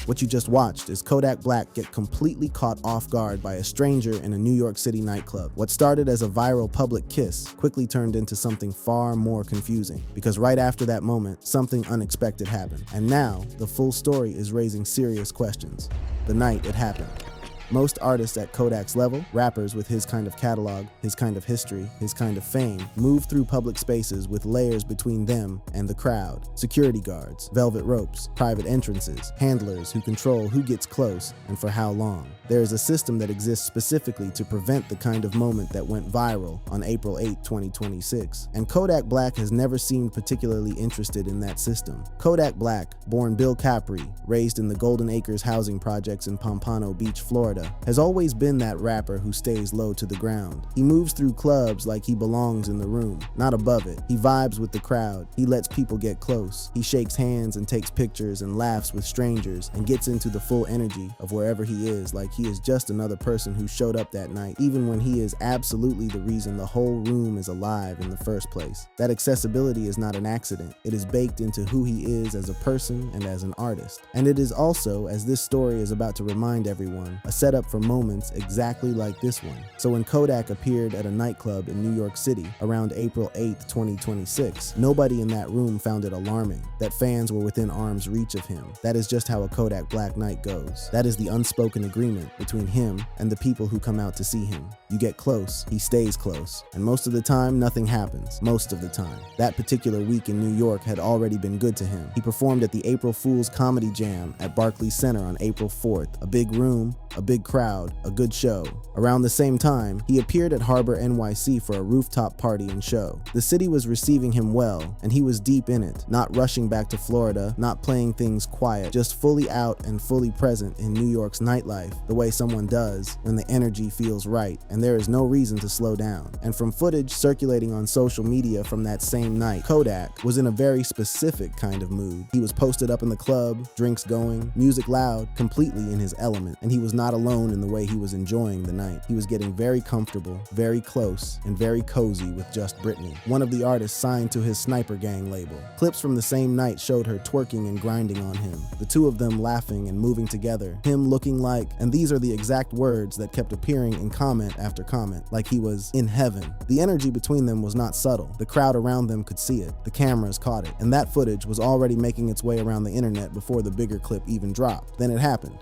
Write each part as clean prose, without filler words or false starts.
What you just watched is Kodak Black get completely caught off guard by a stranger in a New York City nightclub. What started as a viral public kiss quickly turned into something far more confusing, because right after that moment, something unexpected happened. And now, the full story is raising serious questions. The night it happened. Most artists at Kodak's level, rappers with his kind of catalog, his kind of history, his kind of fame, move through public spaces with layers between them and the crowd. Security guards, velvet ropes, private entrances, handlers who control who gets close and for how long. There is a system that exists specifically to prevent the kind of moment that went viral on April 8, 2026. And Kodak Black has never seemed particularly interested in that system. Kodak Black, born Bill Capri, raised in the Golden Acres housing projects in Pompano Beach, Florida, has always been that rapper who stays low to the ground. He moves through clubs like he belongs in the room, not above it. He vibes with the crowd. He lets people get close. He shakes hands and takes pictures and laughs with strangers and gets into the full energy of wherever he is, like he is just another person who showed up that night, even when he is absolutely the reason the whole room is alive in the first place. That accessibility is not an accident. It is baked into who he is as a person and as an artist. And it is also, as this story is about to remind everyone, a setup for moments exactly like this one. So when Kodak appeared at a nightclub in New York City around April 8, 2026, nobody in that room found it alarming that fans were within arm's reach of him. That is just how a Kodak Black night goes. That is the unspoken agreement between him and the people who come out to see him. You get close, he stays close, and most of the time, nothing happens. Most of the time. That particular week in New York had already been good to him. He performed at the April Fool's Comedy Jam at Barclays Center on April 4th. A big room, a big crowd, a good show. Around the same time, he appeared at Harbor NYC for a rooftop party and show. The city was receiving him well, and he was deep in it, not rushing back to Florida, not playing things quiet, just fully out and fully present in New York's nightlife, the way someone does when the energy feels right, and there is no reason to slow down. And from footage circulating on social media from that same night, Kodak was in a very specific kind of mood. He was posted up in the club, drinks going, music loud, completely in his element, and he was not alone in the way he was enjoying the night. He was getting very comfortable, very close, and very cozy with Just Brittany, one of the artists signed to his Sniper Gang label. Clips from the same night showed her twerking and grinding on him, the two of them laughing and moving together, him looking like, and these are the exact words that kept appearing in comment after comment, like he was in heaven. The energy between them was not subtle. The crowd around them could see it. The cameras caught it. And that footage was already making its way around the internet before the bigger clip even dropped. Then it happened.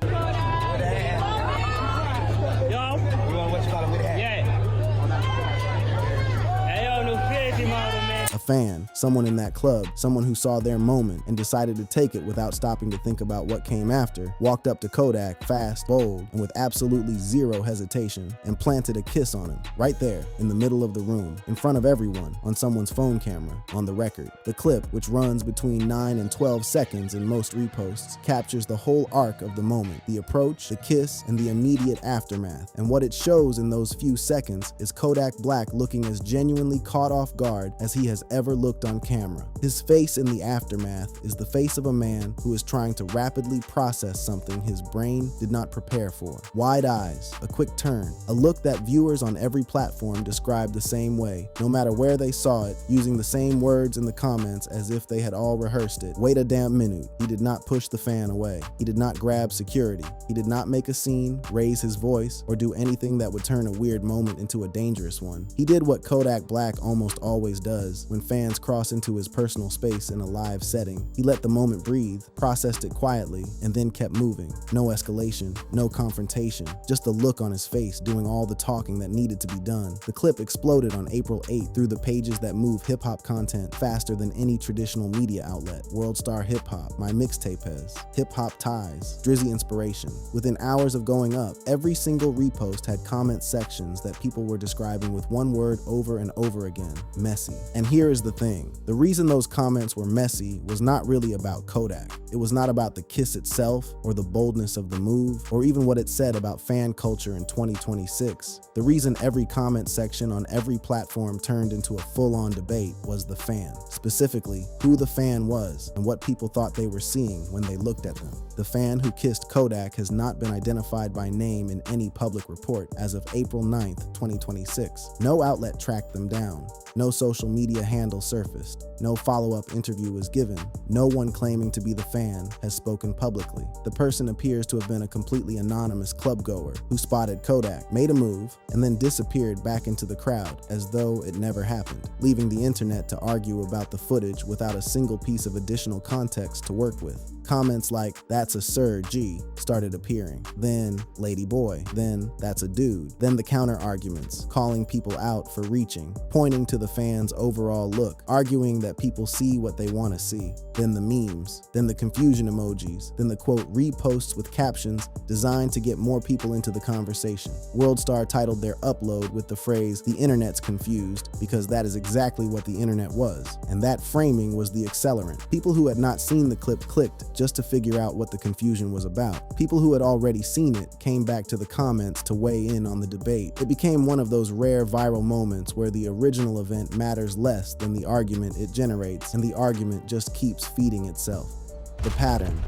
A fan, someone in that club, someone who saw their moment and decided to take it without stopping to think about what came after, walked up to Kodak fast, bold, and with absolutely zero hesitation, and planted a kiss on him, right there, in the middle of the room, in front of everyone, on someone's phone camera, on the record. The clip, which runs between 9 and 12 seconds in most reposts, captures the whole arc of the moment, the approach, the kiss, and the immediate aftermath. And what it shows in those few seconds is Kodak Black looking as genuinely caught off guard as he has ever looked on camera. His face in the aftermath is the face of a man who is trying to rapidly process something his brain did not prepare for. Wide eyes, a quick turn, a look that viewers on every platform described the same way, no matter where they saw it, using the same words in the comments as if they had all rehearsed it. Wait a damn minute. He did not push the fan away. He did not grab security. He did not make a scene, raise his voice, or do anything that would turn a weird moment into a dangerous one. He did what Kodak Black almost always does when fans cross into his personal space in a live setting. He let the moment breathe, processed it quietly, and then kept moving. No escalation, no confrontation, just a look on his face doing all the talking that needed to be done. The clip exploded on April 8th through the pages that move hip-hop content faster than any traditional media outlet. World Star Hip Hop, My Mixtape Has, Hip Hop Ties, Drizzy Inspiration. Within hours of going up, every single repost had comment sections that people were describing with one word over and over again: messy. And here is the thing. The reason those comments were messy was not really about Kodak. It was not about the kiss itself, or the boldness of the move, or even what it said about fan culture in 2026. The reason every comment section on every platform turned into a full-on debate was the fan. Specifically, who the fan was and what people thought they were seeing when they looked at them. The fan who kissed Kodak has not been identified by name in any public report as of April 9th, 2026. No outlet tracked them down. No social media handle surfaced. No follow-up interview was given. No one claiming to be the fan has spoken publicly. The person appears to have been a completely anonymous clubgoer who spotted Kodak, made a move, and then disappeared back into the crowd as though it never happened, leaving the internet to argue about the footage without a single piece of additional context to work with. Comments like, "That's a Sir G," started appearing. Then, "Lady Boy." Then, "That's a dude." Then the counter arguments, calling people out for reaching, pointing to the fans' overall look, arguing that people see what they want to see. Then the memes. Then the confusion emojis. Then the quote reposts with captions designed to get more people into the conversation. WorldStar titled their upload with the phrase, "The internet's confused," because that is exactly what the internet was. And that framing was the accelerant. People who had not seen the clip clicked just to figure out what the confusion was about. People who had already seen it came back to the comments to weigh in on the debate. It became one of those rare viral moments where the original event matters less than the argument it generates, and the argument just keeps feeding itself. The pattern.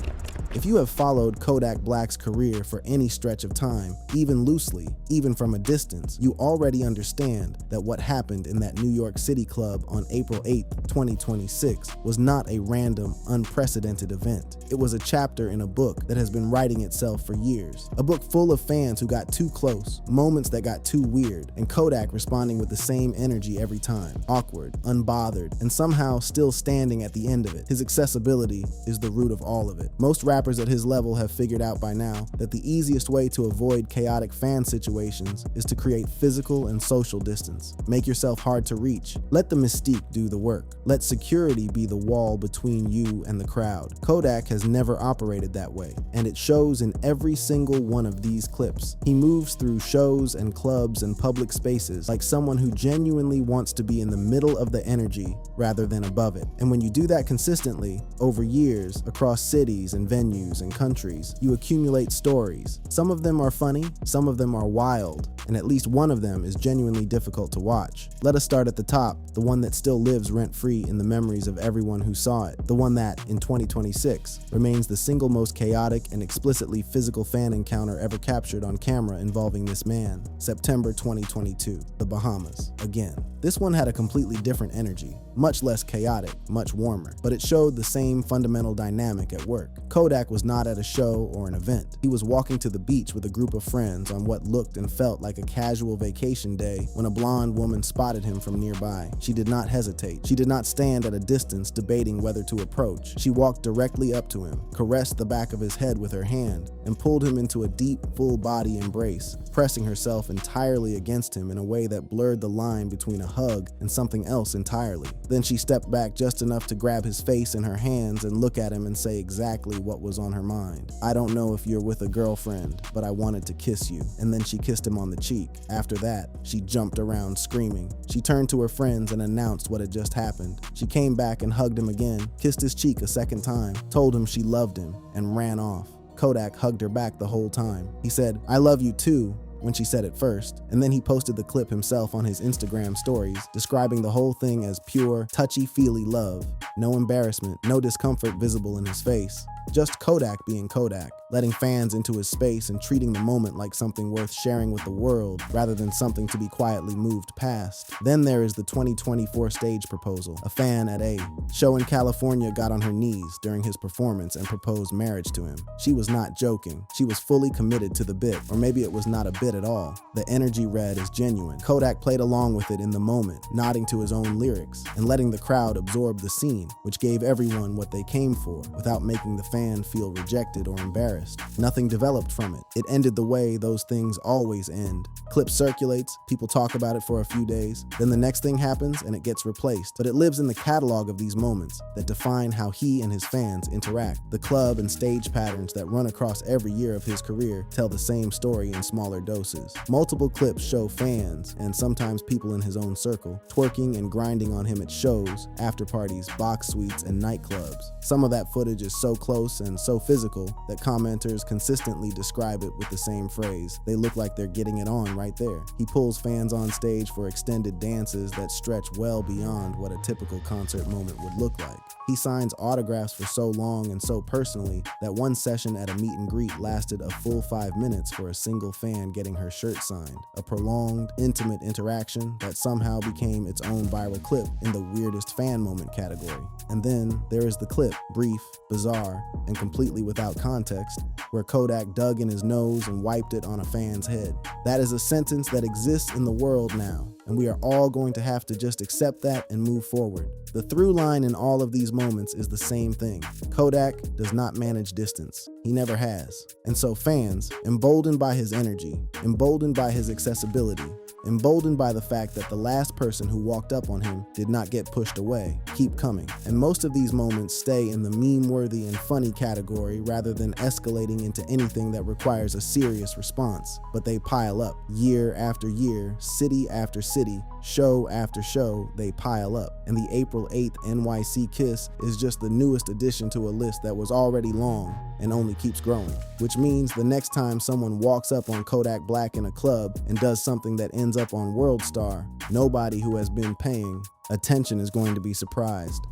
If you have followed Kodak Black's career for any stretch of time, even loosely, even from a distance, you already understand that what happened in that New York City club on April 8, 2026 was not a random, unprecedented event. It was a chapter in a book that has been writing itself for years. A book full of fans who got too close, moments that got too weird, and Kodak responding with the same energy every time, awkward, unbothered, and somehow still standing at the end of it. His accessibility is the root of all of it. Most rappers at his level have figured out by now that the easiest way to avoid chaotic fan situations is to create physical and social distance. Make yourself hard to reach. Let the mystique do the work. Let security be the wall between you and the crowd. Kodak has never operated that way, and it shows in every single one of these clips. He moves through shows and clubs and public spaces like someone who genuinely wants to be in the middle of the energy rather than above it. And when you do that consistently, over years, across cities and venues and countries, you accumulate stories. Some of them are funny, some of them are wild, and at least one of them is genuinely difficult to watch. Let us start at the top, the one that still lives rent-free in the memories of everyone who saw it, the one that, in 2026, remains the single most chaotic and explicitly physical fan encounter ever captured on camera involving this man. September 2022, the Bahamas, again. This one had a completely different energy, much less chaotic, much warmer, but it showed the same fundamental dynamic at work. Kodak was not at a show or an event. He was walking to the beach with a group of friends on what looked and felt like a casual vacation day when a blonde woman spotted him from nearby. She did not hesitate. She did not stand at a distance debating whether to approach. She walked directly up to him, caressed the back of his head with her hand, and pulled him into a deep, full-body embrace, pressing herself entirely against him in a way that blurred the line between a hug and something else entirely. Then she stepped back just enough to grab his face in her hands and look at him and say exactly what was on her mind. "I don't know if you're with a girlfriend, but I wanted to kiss you." And then she kissed him on the cheek. After that, she jumped around screaming. She turned to her friends and announced what had just happened. She came back and hugged him again, kissed his cheek a second time, told him she loved him, and ran off. Kodak hugged her back the whole time. He said, "I love you too," when she said it first, and then he posted the clip himself on his Instagram stories, describing the whole thing as pure, touchy-feely love. No embarrassment, no discomfort visible in his face. Just Kodak being Kodak, letting fans into his space and treating the moment like something worth sharing with the world rather than something to be quietly moved past. Then there is the 2024 stage proposal. A fan at a show in California got on her knees during his performance and proposed marriage to him. She was not joking. She was fully committed to the bit, or maybe it was not a bit at all. The energy read as genuine. Kodak played along with it in the moment, nodding to his own lyrics and letting the crowd absorb the scene, which gave everyone what they came for without making the fan feel rejected or embarrassed. Nothing developed from it. It ended the way those things always end. Clip circulates, people talk about it for a few days, then the next thing happens and it gets replaced. But it lives in the catalog of these moments that define how he and his fans interact. The club and stage patterns that run across every year of his career tell the same story in smaller doses. Multiple clips show fans, and sometimes people in his own circle, twerking and grinding on him at shows, after parties, box suites, and nightclubs. Some of that footage is so close close and so physical that commenters consistently describe it with the same phrase. They look like they're getting it on right there. He pulls fans on stage for extended dances that stretch well beyond what a typical concert moment would look like. He signs autographs for so long and so personally that one session at a meet and greet lasted a full 5 minutes for a single fan getting her shirt signed, a prolonged, intimate interaction that somehow became its own viral clip in the weirdest fan moment category. And then there is the clip, brief, bizarre, and completely without context, where Kodak dug in his nose and wiped it on a fan's head. That is a sentence that exists in the world now, and we are all going to have to just accept that and move forward. The through line in all of these moments is the same thing. Kodak does not manage distance. He never has. And so fans, emboldened by his energy, emboldened by his accessibility, emboldened by the fact that the last person who walked up on him did not get pushed away, keep coming. And most of these moments stay in the meme-worthy and funny category rather than escalating into anything that requires a serious response. But they pile up. Year after year, city after city, show after show, they pile up. And the April 8th NYC Kiss is just the newest addition to a list that was already long and only keeps growing. Which means the next time someone walks up on Kodak Black in a club and does something that ends up on World Star, nobody who has been paying attention is going to be surprised.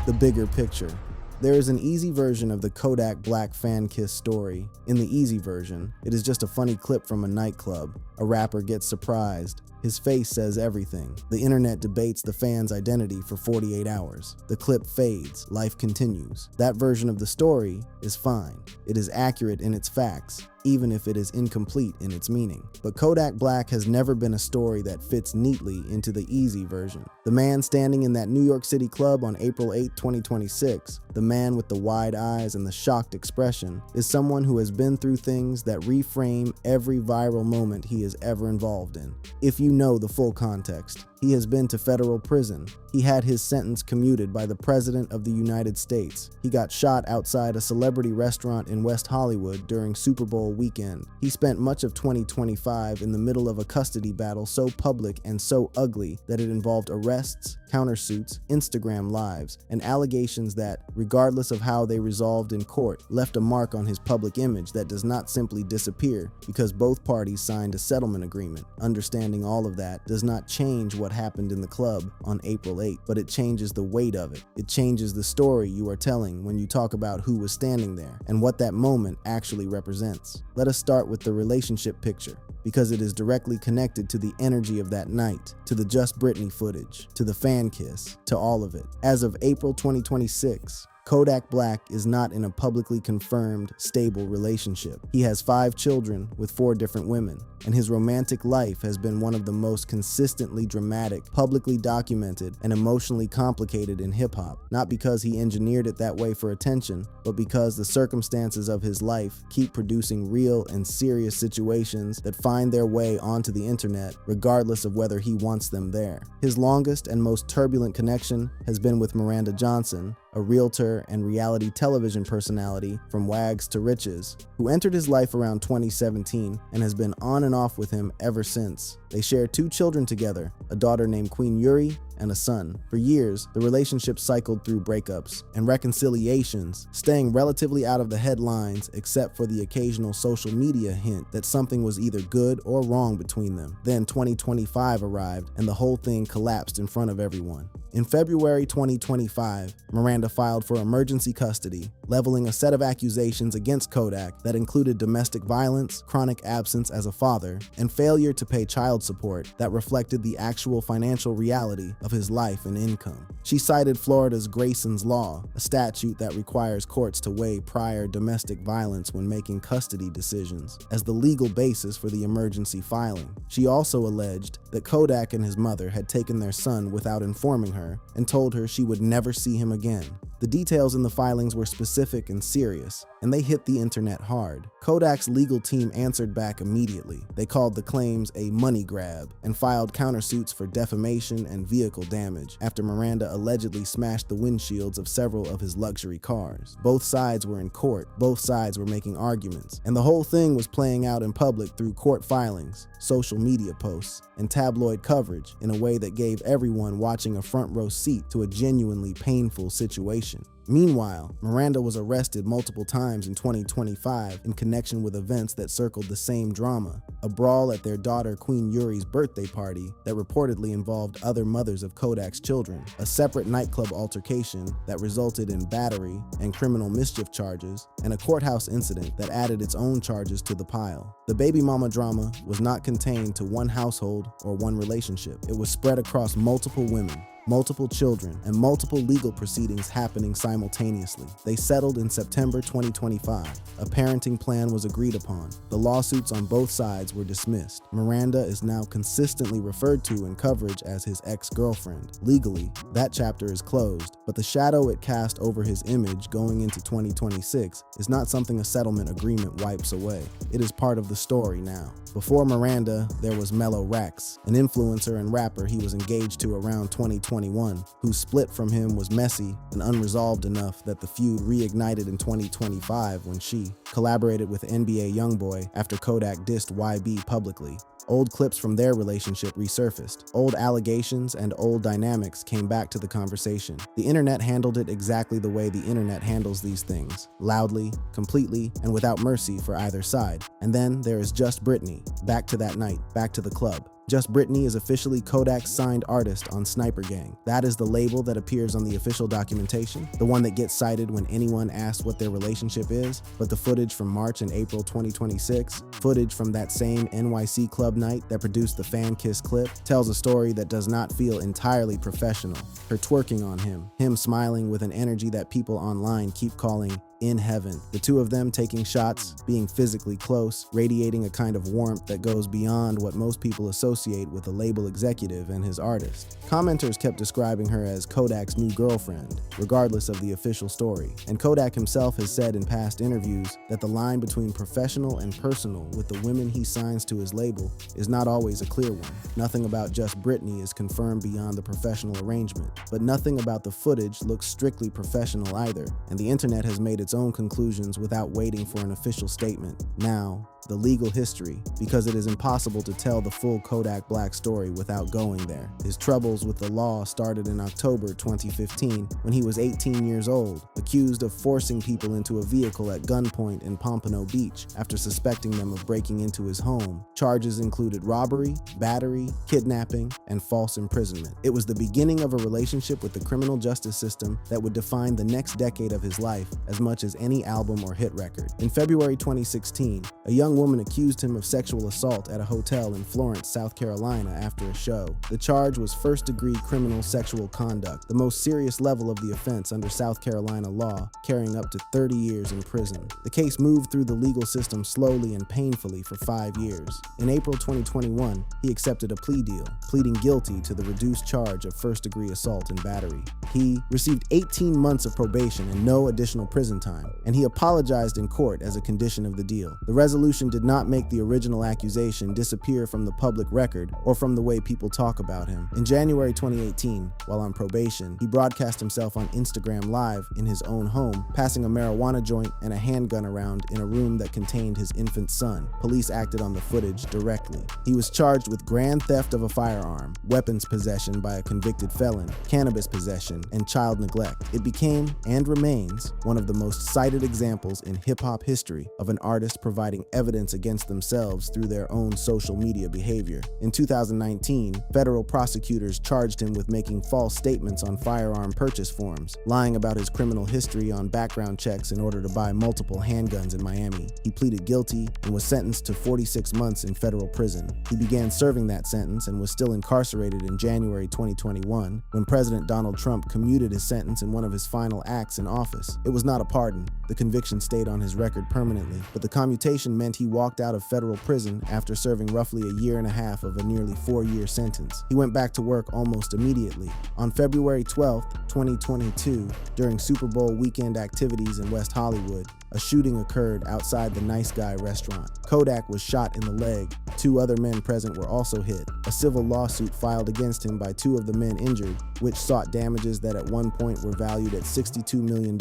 The bigger picture. There is an easy version of the Kodak Black fan kiss story. In the easy version, it is just a funny clip from a nightclub. A rapper gets surprised. His face says everything. The internet debates the fan's identity for 48 hours. The clip fades, life continues. That version of the story is fine. It is accurate in its facts, even if it is incomplete in its meaning. But Kodak Black has never been a story that fits neatly into the easy version. The man standing in that New York City club on April 8, 2026, the man with the wide eyes and the shocked expression, is someone who has been through things that reframe every viral moment he is ever involved in. If you know the full context, he has been to federal prison. He had his sentence commuted by the President of the United States. He got shot outside a celebrity restaurant in West Hollywood during Super Bowl weekend. He spent much of 2025 in the middle of a custody battle so public and so ugly that it involved arrests, countersuits, Instagram lives, and allegations that, regardless of how they resolved in court, left a mark on his public image that does not simply disappear because both parties signed a settlement agreement. Understanding all of that does not change what happened in the club on April 8, but it changes the weight of it. It changes the story you are telling when you talk about who was standing there and what that moment actually represents. Let us start with the relationship picture, because it is directly connected to the energy of that night, to the Just Britney footage, to the fan kiss, to all of it. As of April 2026, Kodak Black is not in a publicly confirmed, stable relationship. He has 5 children with 4 different women, and his romantic life has been one of the most consistently dramatic, publicly documented, and emotionally complicated in hip-hop. Not because he engineered it that way for attention, but because the circumstances of his life keep producing real and serious situations that find their way onto the internet, regardless of whether he wants them there. His longest and most turbulent connection has been with Miranda Johnson, a realtor and reality television personality from Wags to Riches, who entered his life around 2017 and has been on and off with him ever since. They share 2 children together, a daughter named Queen Yuri and a son. For years, the relationship cycled through breakups and reconciliations, staying relatively out of the headlines except for the occasional social media hint that something was either good or wrong between them. Then 2025 arrived and the whole thing collapsed in front of everyone. In February 2025, Miranda filed for emergency custody, leveling a set of accusations against Kodak that included domestic violence, chronic absence as a father, and failure to pay child support that reflected the actual financial reality of his life and income. She cited Florida's Grayson's Law, a statute that requires courts to weigh prior domestic violence when making custody decisions, as the legal basis for the emergency filing. She also alleged that Kodak and his mother had taken their son without informing her and told her she would never see him again. The details in the filings were specific and serious, and they hit the internet hard. Kodak's legal team answered back immediately. They called the claims a money grab and filed countersuits for defamation and vehicle damage after Miranda allegedly smashed the windshields of several of his luxury cars. Both sides were in court, both sides were making arguments, and the whole thing was playing out in public through court filings, social media posts, and tabloid coverage in a way that gave everyone watching a front row seat to a genuinely painful situation. investigation. Meanwhile, Miranda was arrested multiple times in 2025 in connection with events that circled the same drama: a brawl at their daughter Queen Yuri's birthday party that reportedly involved other mothers of Kodak's children, a separate nightclub altercation that resulted in battery and criminal mischief charges, and a courthouse incident that added its own charges to the pile. The baby mama drama was not contained to one household or one relationship. It was spread across multiple women, multiple children, and multiple legal proceedings happening simultaneously. They settled in September 2025. A parenting plan was agreed upon. The lawsuits on both sides were dismissed. Miranda is now consistently referred to in coverage as his ex-girlfriend. Legally, that chapter is closed, but the shadow it cast over his image going into 2026 is not something a settlement agreement wipes away. It is part of the story now. Before Miranda, there was Mellow Rex, an influencer and rapper he was engaged to around 2021, whose split from him was messy and unresolved enough that the feud reignited in 2025 when she collaborated with NBA YoungBoy after Kodak dissed YB publicly. Old clips from their relationship resurfaced. Old allegations and old dynamics came back to the conversation. The internet handled it exactly the way the internet handles these things: loudly, completely, and without mercy for either side. And then there is Just Britney. Back to that night, back to the club. Just Britney is officially Kodak's signed artist on Sniper Gang. That is the label that appears on the official documentation, the one that gets cited when anyone asks what their relationship is. But the footage from March and April 2026, footage from that same NYC club night that produced the fan kiss clip, tells a story that does not feel entirely professional. Her twerking on him smiling with an energy that people online keep calling in heaven. The two of them taking shots, being physically close, radiating a kind of warmth that goes beyond what most people associate with a label executive and his artist. Commenters kept describing her as Kodak's new girlfriend, regardless of the official story. And Kodak himself has said in past interviews that the line between professional and personal with the women he signs to his label is not always a clear one. Nothing about Just Britney is confirmed beyond the professional arrangement, but nothing about the footage looks strictly professional either, and the internet has made its own conclusions without waiting for an official statement. Now, the legal history, because it is impossible to tell the full Kodak Black story without going there. His troubles with the law started in October 2015 when he was 18 years old, accused of forcing people into a vehicle at gunpoint in Pompano Beach after suspecting them of breaking into his home. Charges included robbery, battery, kidnapping, and false imprisonment. It was the beginning of a relationship with the criminal justice system that would define the next decade of his life as much as any album or hit record. In February 2016, a young woman accused him of sexual assault at a hotel in Florence, South Carolina after a show. The charge was first-degree criminal sexual conduct, the most serious level of the offense under South Carolina law, carrying up to 30 years in prison. The case moved through the legal system slowly and painfully for 5 years. In April 2021, he accepted a plea deal, pleading guilty to the reduced charge of first-degree assault and battery. He received 18 months of probation and no additional prison time, and he apologized in court as a condition of the deal. The resolution did not make the original accusation disappear from the public record or from the way people talk about him. In January 2018, while on probation, he broadcast himself on Instagram Live in his own home, passing a marijuana joint and a handgun around in a room that contained his infant son. Police acted on the footage directly. He was charged with grand theft of a firearm, weapons possession by a convicted felon, cannabis possession, and child neglect. It became, and remains, one of the most cited examples in hip-hop history of an artist providing evidence against themselves through their own social media behavior. In 2019, federal prosecutors charged him with making false statements on firearm purchase forms, lying about his criminal history on background checks in order to buy multiple handguns in Miami. He pleaded guilty and was sentenced to 46 months in federal prison. He began serving that sentence and was still incarcerated in January 2021 when President Donald Trump commuted his sentence in one of his final acts in office. It was not a pardon. The conviction stayed on his record permanently, but the commutation meant he walked out of federal prison after serving roughly a year and a half of a nearly 4-year sentence. He went back to work almost immediately. On February 12, 2022, during Super Bowl weekend activities in West Hollywood, a shooting occurred outside the Nice Guy restaurant. Kodak was shot in the leg. 2 other men present were also hit. A civil lawsuit filed against him by 2 of the men injured, which sought damages that at one point were valued at $62 million,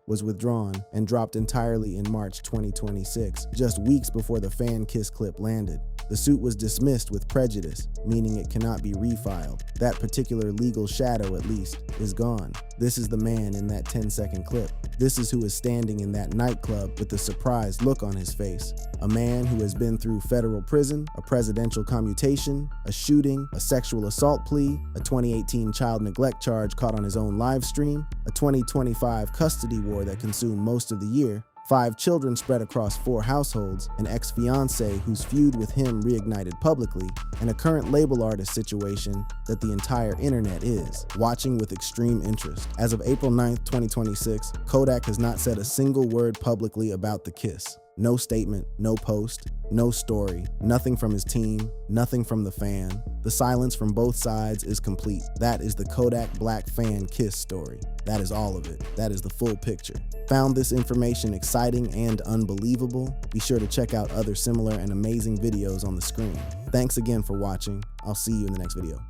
was withdrawn and dropped entirely in March 2026, just weeks before the fan kiss clip landed. The suit was dismissed with prejudice, meaning it cannot be refiled. That particular legal shadow, at least, is gone. This is the man in that 10-second clip. This is who is standing in that nightclub with the surprised look on his face. A man who has been through federal prison, a presidential commutation, a shooting, a sexual assault plea, a 2018 child neglect charge caught on his own live stream, a 2025 custody war that consumed most of the year, 5 children spread across 4 households, an ex-fiancé whose feud with him reignited publicly, and a current label artist situation that the entire internet is watching with extreme interest. As of April 9th, 2026, Kodak has not said a single word publicly about the kiss. No statement, no post, no story, nothing from his team, nothing from the fan. The silence from both sides is complete. That is the Kodak Black fan kiss story. That is all of it. That is the full picture. Found this information exciting and unbelievable? Be sure to check out other similar and amazing videos on the screen. Thanks again for watching. I'll see you in the next video.